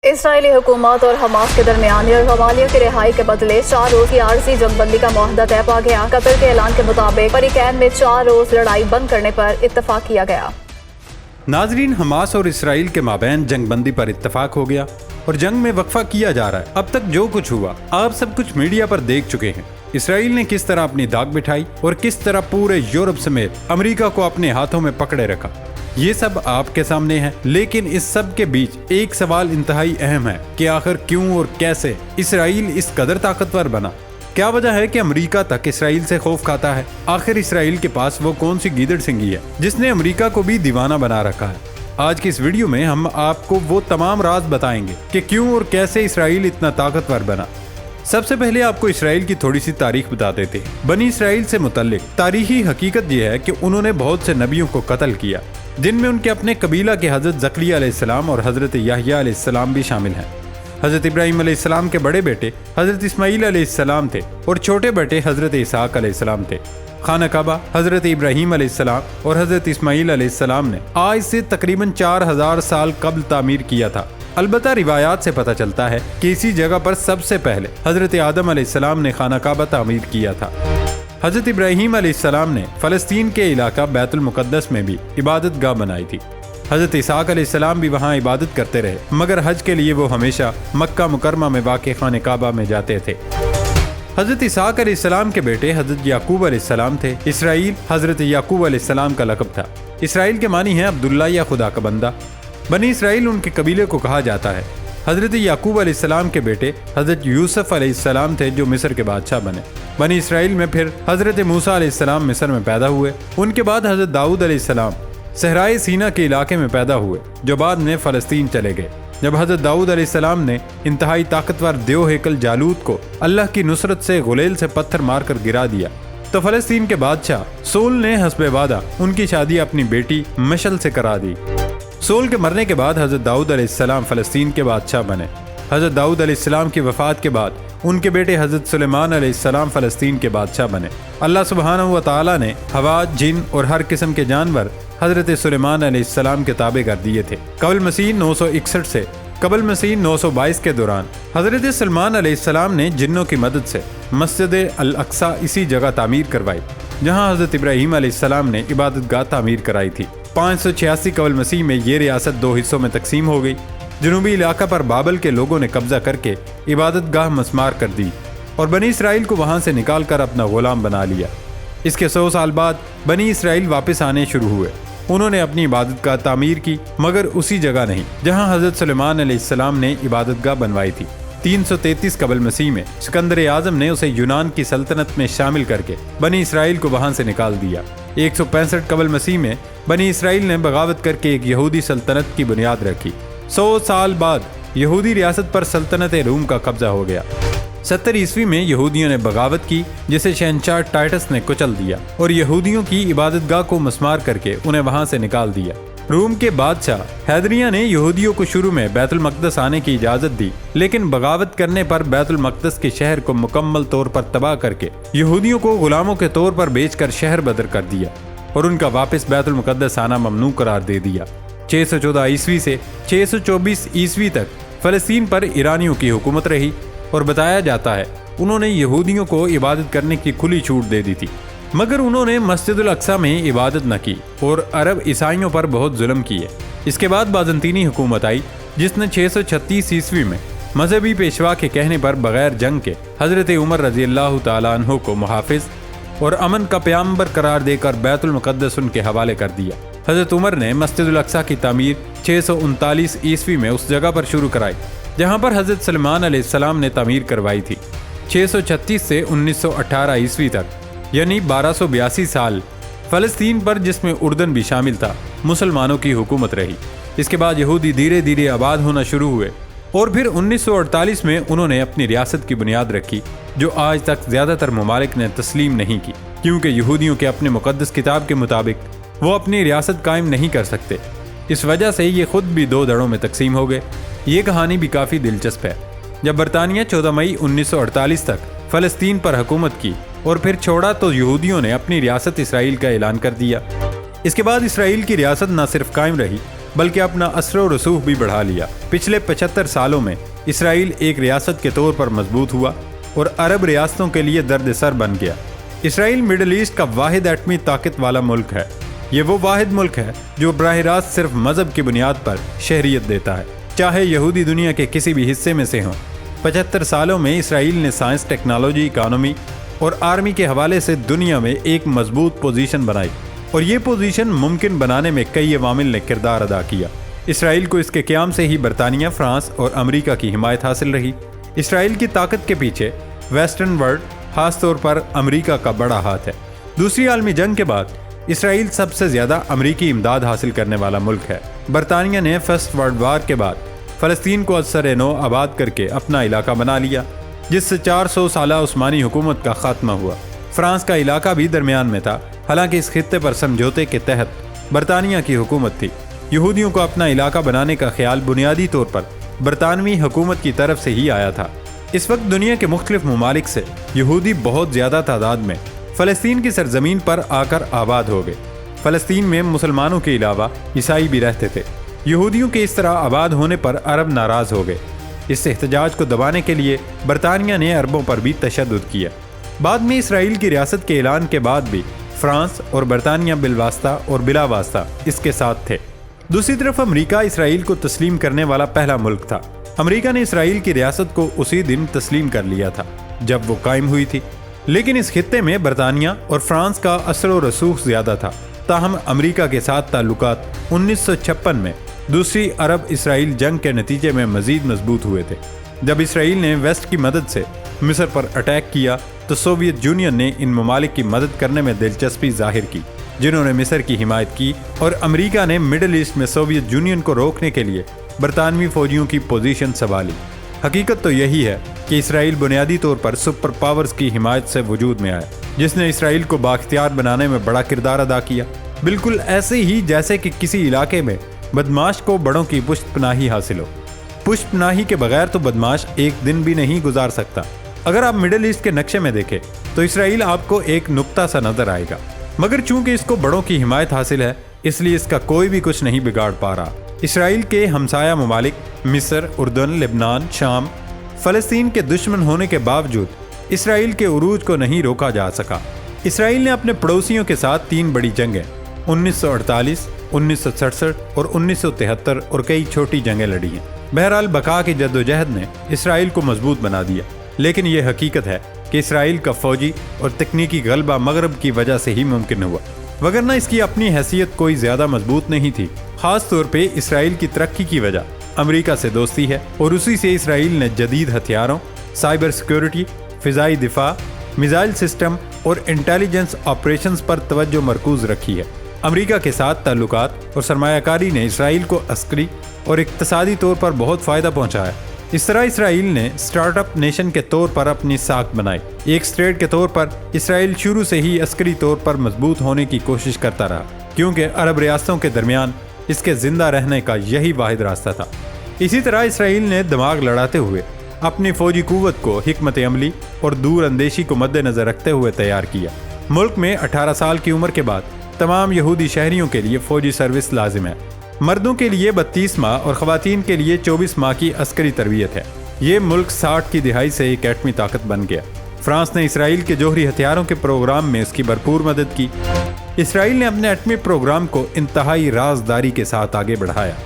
اسرائیلی حکومت اور حماس کے درمیان یرغمالیوں کی رہائی کے بدلے 4 روز کی عارضی جنگ بندی کا معاہدہ طے پا گیا۔ قطر کے اعلان کے مطابق فریقین میں 4 روز لڑائی بند کرنے پر اتفاق کیا گیا۔ ناظرین، حماس اور اسرائیل کے مابین جنگ بندی پر اتفاق ہو گیا اور جنگ میں وقفہ کیا جا رہا ہے۔ اب تک جو کچھ ہوا آپ سب کچھ میڈیا پر دیکھ چکے ہیں۔ اسرائیل نے کس طرح اپنی داغ بٹھائی اور کس طرح پورے یورپ سمیت امریکہ کو اپنے ہاتھوں میں پکڑے رکھا، یہ سب آپ کے سامنے ہے۔ لیکن اس سب کے بیچ ایک سوال انتہائی اہم ہے کہ آخر کیوں اور کیسے اسرائیل اس قدر طاقتور بنا؟ کیا وجہ ہے کہ امریکہ تک اسرائیل سے خوف کھاتا ہے؟ آخر اسرائیل کے پاس وہ کون سی گیدڑ سنگھی ہے جس نے امریکہ کو بھی دیوانہ بنا رکھا ہے؟ آج کی اس ویڈیو میں ہم آپ کو وہ تمام راز بتائیں گے کہ کیوں اور کیسے اسرائیل اتنا طاقتور بنا۔ سب سے پہلے آپ کو اسرائیل کی تھوڑی سی تاریخ بتا دیتے ہیں۔ بنی اسرائیل سے متعلق تاریخی حقیقت یہ ہے کہ انہوں نے بہت سے نبیوں کو قتل کیا، جن میں ان کے اپنے قبیلہ کے حضرت زکریا علیہ السلام اور حضرت یحییٰ علیہ السلام بھی شامل ہیں۔ حضرت ابراہیم علیہ السلام کے بڑے بیٹے حضرت اسماعیل علیہ السلام تھے اور چھوٹے بیٹے حضرت اسحاق علیہ السلام تھے۔ خانہ کعبہ حضرت ابراہیم علیہ السلام اور حضرت اسماعیل علیہ السلام نے آج سے تقریباً 4000 سال قبل تعمیر کیا تھا۔ البتہ روایات سے پتہ چلتا ہے کہ اسی جگہ پر سب سے پہلے حضرت آدم علیہ السلام نے خانہ کعبہ تعمیر کیا تھا۔ حضرت ابراہیم علیہ السلام نے فلسطین کے علاقہ بیت المقدس میں بھی عبادت گاہ بنائی تھی۔ حضرت اسحاق علیہ السلام بھی وہاں عبادت کرتے رہے، مگر حج کے لیے وہ ہمیشہ مکہ مکرمہ میں واقع خانہ کعبہ میں جاتے تھے۔ حضرت اسحاق علیہ السلام کے بیٹے حضرت یعقوب علیہ السلام تھے۔ اسرائیل حضرت یعقوب علیہ السلام کا لقب تھا۔ اسرائیل کے معنی ہے عبداللہ یا خدا کا بندہ۔ بنی اسرائیل ان کے قبیلے کو کہا جاتا ہے۔ حضرت یعقوب علیہ السلام کے بیٹے حضرت یوسف علیہ السلام تھے جو مصر کے بادشاہ بنے۔ بنی اسرائیل میں پھر حضرت موسیٰ علیہ السلام مصر میں پیدا ہوئے۔ ان کے بعد حضرت داؤد علیہ السلام صحرائے سینا کے علاقے میں پیدا ہوئے، جو بعد میں فلسطین چلے گئے۔ جب حضرت داؤد علیہ السلام نے انتہائی طاقتور دیو ہیکل جالوت کو اللہ کی نصرت سے غلیل سے پتھر مار کر گرا دیا، تو فلسطین کے بادشاہ سول نے حسب وعدہ ان کی شادی اپنی بیٹی مشل سے کرا دی۔ سول کے مرنے کے بعد حضرت داؤد علیہ السلام فلسطین کے بادشاہ بنے۔ حضرت داؤد علیہ السلام کی وفات کے بعد ان کے بیٹے حضرت سلیمان علیہ السلام فلسطین کے بادشاہ بنے۔ اللہ سبحانہ و تعالیٰ نے ہوا، جن اور ہر قسم کے جانور حضرت سلیمان علیہ السلام کے تابع کر دیے تھے۔ قبل مسیح 961 سے قبل مسیح 922 کے دوران حضرت سلیمان علیہ السلام نے جنوں کی مدد سے مسجد الاقصیٰ اسی جگہ تعمیر کروائی جہاں حضرت ابراہیم علیہ السلام نے عبادت گاہ تعمیر کرائی تھی۔ 586 قبل مسیح میں یہ ریاست 2 حصوں میں تقسیم ہو گئی۔ جنوبی علاقہ پر بابل کے لوگوں نے قبضہ کر کے عبادت گاہ مسمار کر دی اور بنی اسرائیل کو وہاں سے نکال کر اپنا غلام بنا لیا۔ اس کے 100 سال بعد بنی اسرائیل واپس آنے شروع ہوئے۔ انہوں نے اپنی عبادت گاہ تعمیر کی، مگر اسی جگہ نہیں جہاں حضرت سلیمان علیہ السلام نے عبادت گاہ بنوائی تھی۔ 333 قبل مسیح میں سکندر اعظم نے اسے یونان کی سلطنت میں شامل کر کے بنی اسرائیل کو وہاں سے نکال دیا۔ 165 قبل مسیح میں بنی اسرائیل نے بغاوت کر کے ایک یہودی سلطنت کی بنیاد رکھی۔ 100 سال بعد یہودی ریاست پر سلطنت روم کا قبضہ ہو گیا۔ 70 عیسوی میں یہودیوں نے بغاوت کی، جسے شہنشاہ ٹائٹس نے کچل دیا اور یہودیوں کی عبادت گاہ کو مسمار کر کے انہیں وہاں سے نکال دیا۔ روم کے بادشاہ حیدریہ نے یہودیوں کو شروع میں بیت المقدس آنے کی اجازت دی، لیکن بغاوت کرنے پر بیت المقدس کے شہر کو مکمل طور پر تباہ کر کے یہودیوں کو غلاموں کے طور پر بیچ کر شہر بدر کر دیا اور ان کا واپس بیت المقدس آنا ممنوع قرار دے دیا۔ 614 عیسوی سے 624 عیسوی تک فلسطین پر ایرانیوں کی حکومت رہی اور بتایا جاتا ہے انہوں نے یہودیوں کو عبادت کرنے کی کھلی چھوٹ دے دی تھی، مگر انہوں نے مسجد الاقصیٰ میں عبادت نہ کی اور عرب عیسائیوں پر بہت ظلم کیے۔ اس کے بعد بازنطینی حکومت آئی جس نے 636 عیسوی میں مذہبی پیشوا کے کہنے پر بغیر جنگ کے حضرت عمر رضی اللہ تعالیٰ عنہ کو محافظ اور امن کا پیامبر قرار دے کر بیت المقدس ان کے حوالے کر دیا۔ حضرت عمر نے مسجد الاقصیٰ کی تعمیر 639 عیسوی میں اس جگہ پر شروع کرائی جہاں پر حضرت سلیمان علیہ السلام نے تعمیر کروائی تھی۔ 636 سے 1918 عیسوی تک یعنی 1282 سال فلسطین پر، جس میں اردن بھی شامل تھا، مسلمانوں کی حکومت رہی۔ اس کے بعد یہودی دھیرے دھیرے آباد ہونا شروع ہوئے اور پھر 1948 میں انہوں نے اپنی ریاست کی بنیاد رکھی، جو آج تک زیادہ تر ممالک نے تسلیم نہیں کی، کیونکہ یہودیوں کے اپنے مقدس کتاب کے مطابق وہ اپنی ریاست قائم نہیں کر سکتے۔ اس وجہ سے یہ خود بھی 2 دھڑوں میں تقسیم ہو گئے۔ یہ کہانی بھی کافی دلچسپ ہے۔ جب برطانیہ 14 مئی 1948 تک فلسطین پر حکومت کی اور پھر چھوڑا تو یہودیوں نے اپنی ریاست اسرائیل کا اعلان کر دیا۔ اس کے بعد اسرائیل کی ریاست نہ صرف قائم رہی बल्कि अपना असर व रसूख भी बढ़ा लिया। पिछले 75 सालों में इसराइल एक रियासत के तौर पर मजबूत हुआ और अरब रियासतों के लिए दर्द सर बन गया। इसराइल मिडल ईस्ट का वाहिद एटमी ताकत वाला मुल्क है। ये वो वाहिद मुल्क है जो बराह रास्त सिर्फ मजहब की बुनियाद पर शहरियत देता है, चाहे यहूदी दुनिया के किसी भी हिस्से में से हों। 75 सालों में इसराइल ने साइंस, टेक्नोलॉजी, इकानमी और आर्मी के हवाले से दुनिया में एक मजबूत पोजीशन बनाई और ये पोजीशन मुमकिन बनाने में कई अवामिल ने किरदार अदा किया। इसराइल को इसके क़याम से ही बरतानिया, फ्रांस और अमेरिका की हिमायत हासिल रही। इसराइल की ताकत के पीछे वेस्टर्न वर्ल्ड, खासतौर पर अमेरिका का बड़ा हाथ है। दूसरी आलमी जंग के बाद इसराइल सबसे ज़्यादा अमेरिकी इमदाद हासिल करने वाला मुल्क है। बरतानिया ने फर्स्ट वर्ल्ड वार के बाद फ़लस्तीन को असर-ए-नौ आबाद करके अपना इलाका बना लिया, जिससे 400 साला उस्मानी हुकूमत का खात्मा हुआ। फ्रांस का इलाका भी दरमियान में था, हालांकि इस खित्ते पर समझौते के तहत बरतानिया की हुकूमत थी। यहूदियों को अपना इलाका बनाने का ख्याल बुनियादी तौर पर बरतानवी हुकूमत की तरफ से ही आया था। इस वक्त दुनिया के मुख्तलिफ ममालिक से यहूदी बहुत ज़्यादा तादाद में फ़लस्तीन की सरजमीन पर आकर आबाद हो गए। फ़लस्तीन में मुसलमानों के अलावा ईसाई भी रहते थे। यहूदियों के इस तरह आबाद होने पर अरब नाराज़ हो गए। इस एहतजाज को दबाने के लिए बरतानिया ने अरबों पर भी तशद्दुद किया। बाद में इसराइल की रियासत के ऐलान के बाद भी फ्रांस और बरतानिया बिलवास्ता और बिला वास्ता इसके साथ थे। दूसरी तरफ अमेरिका इसराइल को तस्लीम करने वाला पहला मुल्क था। अमेरिका ने इसराइल की रियासत को उसी दिन तस्लीम कर लिया था जब वो कायम हुई थी, लेकिन इस खित्ते में बरतानिया और फ्रांस का असर व रसूख ज़्यादा था। ताहम अमेरिका के साथ ताल्लुकात 1956 में दूसरी अरब इसराइल जंग के नतीजे में मज़ीद मजबूत हुए थे। जब इसराइल ने वेस्ट की मदद से मिस्र पर अटैक किया तो सोवियत यूनियन ने इन ममालिक की मदद करने में दिलचस्पी जाहिर की, जिन्होंने मिस्र की हिमायत की, और अमेरिका ने मिडल ईस्ट में सोवियत यूनियन को रोकने के लिए बरतानवी फौजियों की पोजीशन संभाली। हकीकत तो यही है कि इसराइल बुनियादी तौर पर सुपर पावर्स की हिमायत से वजूद में आया, जिसने इसराइल को बाख्तियार बनाने में बड़ा किरदार अदा किया। बिल्कुल ऐसे ही जैसे कि किसी इलाके में बदमाश को बड़ों की पुष्टपनाही हासिल हो। पुष्टपनाही के बगैर तो बदमाश एक दिन भी नहीं गुजार सकता। अगर आप मिडल ईस्ट के नक्शे में देखें तो इसराइल आपको एक नुक्ता सा नजर आएगा, मगर चूंकि इसको बड़ों की हिमायत हासिल है इसलिए इसका कोई भी कुछ नहीं बिगाड़ पा रहा। इसराइल के हमसाया ममालिक मिस्र, उर्दन, लेबनान, शाम, फ़लस्तीन के दुश्मन होने के बावजूद इसराइल के उरूज को नहीं रोका जा सका। इसराइल ने अपने पड़ोसियों के साथ 3 बड़ी जंगें 1948, 1967 और 1973 और कई छोटी जंगें लड़ी हैं। बहरहाल बका की जद्दोजहद ने इसराइल को मजबूत बना दिया, लेकिन यह हकीकत है कि इसराइल का फौजी और तकनीकी गलबा मगरब की वजह से ही मुमकिन हुआ, वगरना इसकी अपनी हैसियत कोई ज़्यादा मजबूत नहीं थी। खास तौर पे इसराइल की तरक्की की वजह अमेरिका से दोस्ती है और उसी से इसराइल ने जदीद हथियारों, साइबर सिक्योरिटी, फ़िज़ाई दिफा, मिसाइल सिस्टम और इंटेलिजेंस ऑपरेशंस पर तवज्जो मरकूज रखी है। अमेरिका के साथ ताल्लुकात और सरमायाकारी ने इसराइल को अस्करी और इक्तसादी तौर पर बहुत फ़ायदा पहुंचाया। इस तरह इसराइल ने स्टार्टअप नेशन के तौर पर अपनी साख बनाई। एक स्टेट के तौर पर इसराइल शुरू से ही अस्करी तौर पर मजबूत होने की कोशिश करता रहा, क्योंकि अरब रियासतों के दरमियान इसके जिंदा रहने का यही वाहिद रास्ता था। इसी तरह इसराइल ने दिमाग लड़ाते हुए अपनी फौजी कुव्वत को हिकमत अमली और दूर अंदेशी को मद्देनजर रखते हुए तैयार किया। मुल्क में 18 साल की उम्र के बाद तमाम यहूदी शहरियों के लिए फौजी सर्विस लाजिम है। मर्दों के लिए 32 माह और ख़वातीन के लिए 24 माह की अस्करी तरबियत है। ये मुल्क 60 की दिहाई से एक एटमी ताकत बन गया। फ्रांस ने इसराइल के जोहरी हथियारों के प्रोग्राम में उसकी भरपूर मदद की। इसराइल ने अपने एटमी प्रोग्राम को इंतहाई राजदारी के साथ आगे बढ़ाया।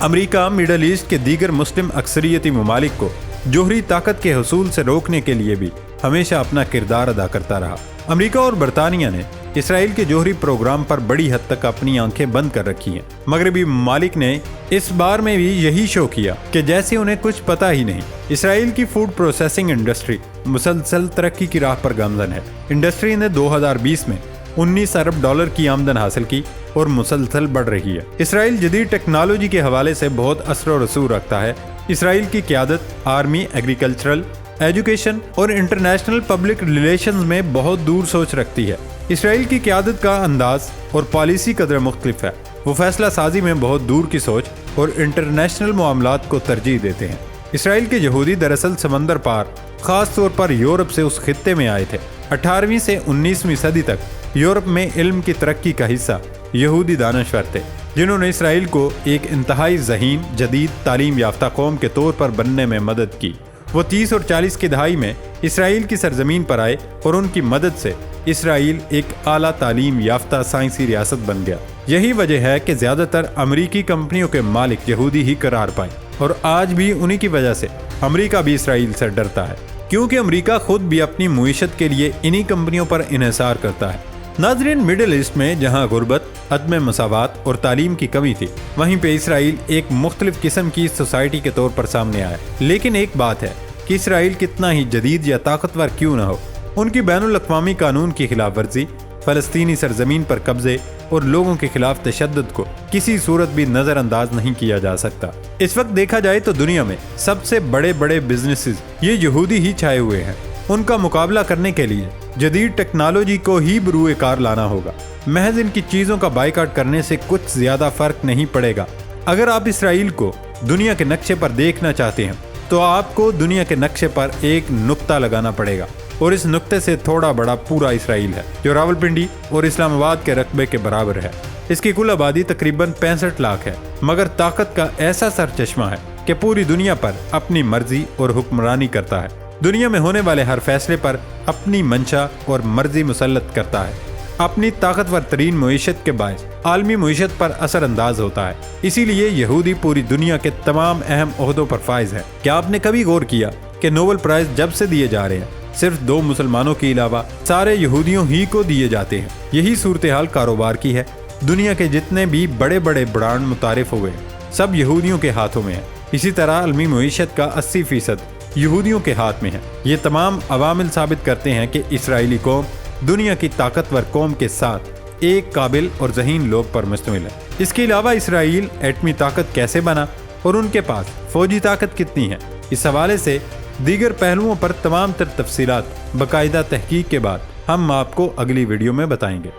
अमेरिका मिडल ईस्ट के दीगर मुस्लिम अक्सरियती ममालिक को जोहरी ताकत के हसूल से रोकने के लिए भी हमेशा अपना किरदार अदा करता रहा। अमेरिका और बरतानिया ने इसराइल के जोहरी प्रोग्राम पर बड़ी हद तक अपनी आंखें बंद कर रखी हैं। मगरबी ममालिक ने इस बार में भी यही शो किया कि जैसे उन्हें कुछ पता ही नहीं। इसराइल की फूड प्रोसेसिंग इंडस्ट्री मुसलसल तरक्की की राह पर गामजन है। इंडस्ट्री ने 2020 में 19 अरब डॉलर की आमदन हासिल की और मुसलसल बढ़ रही है। इसराइल जदीद टेक्नोलॉजी के हवाले से बहुत असर और रसूख रखता है। इसराइल की क़यादत आर्मी, एग्रीकल्चरल, एजुकेशन और इंटरनेशनल पब्लिक रिलेशंस में बहुत दूर सोच रखती है। इसराइल की क़यादत का अंदाज और पॉलिसी कदर मुख्तलिफ है। वो फैसला साजी में बहुत दूर की सोच और इंटरनेशनल मामलात को तरजीह देते हैं। इसराइल के यहूदी दरअसल समंदर पार, ख़ास तौर पर यूरोप से उस खित्ते में आए थे। 18वीं से 19वीं सदी तक यूरोप में इल्म की तरक्की का हिस्सा यहूदी दानश्वर थे। जिन्होंने इसराइल को एक इंतहाई ज़हीन जदीद तालीम याफ्ता कौम के तौर पर बनने में मदद की। वो 30 और 40 की दहाई में इसराइल की सरजमीन पर आए और उनकी मदद से इसराइल एक आला तालीम याफ्ता साइंसी रियासत बन गया। यही वजह है कि ज़्यादातर अमरीकी कंपनियों के मालिक यहूदी ही करार पाए और आज भी उन्हीं की वजह से अमरीका भी इसराइल से डरता है, क्योंकि अमरीका खुद भी अपनी मुईशत के लिए इन्हीं कंपनियों पर इन्हिसार करता है। नाज़रीन, मिडिल ईस्ट में जहाँ गुर्बत, अदम मसावात और तालीम की कमी थी, वहीं पे इसराइल एक मुख्तलिफ किस्म की सोसाइटी के तौर पर सामने आया। लेकिन एक बात है कि इसराइल कितना ही जदीद या ताकतवर क्यों न हो, उनकी बैनुल अक़वामी कानून की खिलाफ वर्जी, फ़लस्तीनी सरजमीन पर कब्जे और लोगों के खिलाफ तशद्दुद को किसी सूरत भी नज़रअंदाज नहीं किया जा सकता। इस वक्त देखा जाए तो दुनिया में सबसे बड़े बड़े बिजनेसेस ये यहूदी ही छाए हुए हैं। उनका मुकाबला करने के लिए जदीद टेक्नोलॉजी को ही बरूए कार लाना होगा। महज इनकी चीज़ों का बाइकाट करने से कुछ ज़्यादा फ़र्क नहीं पड़ेगा। अगर आप इसराइल को दुनिया के नक्शे पर देखना चाहते हैं तो आपको दुनिया के नक्शे पर एक नुक्ता लगाना पड़ेगा, और इस नुक्ते से थोड़ा बड़ा पूरा इसराइल है, जो रावलपिंडी और इस्लामाबाद के रकबे के बराबर है। इसकी कुल आबादी तकरीबन 65 लाख है, मगर ताकत का ऐसा सरचश्मा है कि पूरी दुनिया पर अपनी मर्जी और हुक्मरानी करता है। दुनिया में होने वाले हर फैसले पर अपनी मंशा और मर्जी मुसल्लत करता है। अपनी ताकतवर तरीन मुईशत के बायस आलमी मुईशत पर असर अंदाज होता है। इसीलिए यहूदी पूरी दुनिया के तमाम अहम ओहदों पर फाइज है। क्या आपने कभी गौर किया कि नोबेल प्राइज जब से दिए जा रहे हैं सिर्फ 2 मुसलमानों के अलावा सारे यहूदियों ही को दिए जाते हैं? यही सूरत हाल कारोबार की है। दुनिया के जितने भी बड़े बड़े ब्रांड मुतारिफ हुए हैं सब यहूदियों के हाथों में है। इसी तरह आलमी मुईशत का 80% यहूदियों के हाथ में है। ये तमाम अवामिल साबित करते हैं कि इसराइली कौम दुनिया की ताकतवर कौम के साथ एक काबिल और ज़हीन लोग पर मुश्तमिल है। इसके अलावा इसराइल एटमी ताकत कैसे बना और उनके पास फौजी ताकत कितनी है, इस हवाले से दीगर पहलुओं पर तमाम तर तफसीलात बाकायदा तहकीक के बाद हम आपको अगली वीडियो में बताएंगे।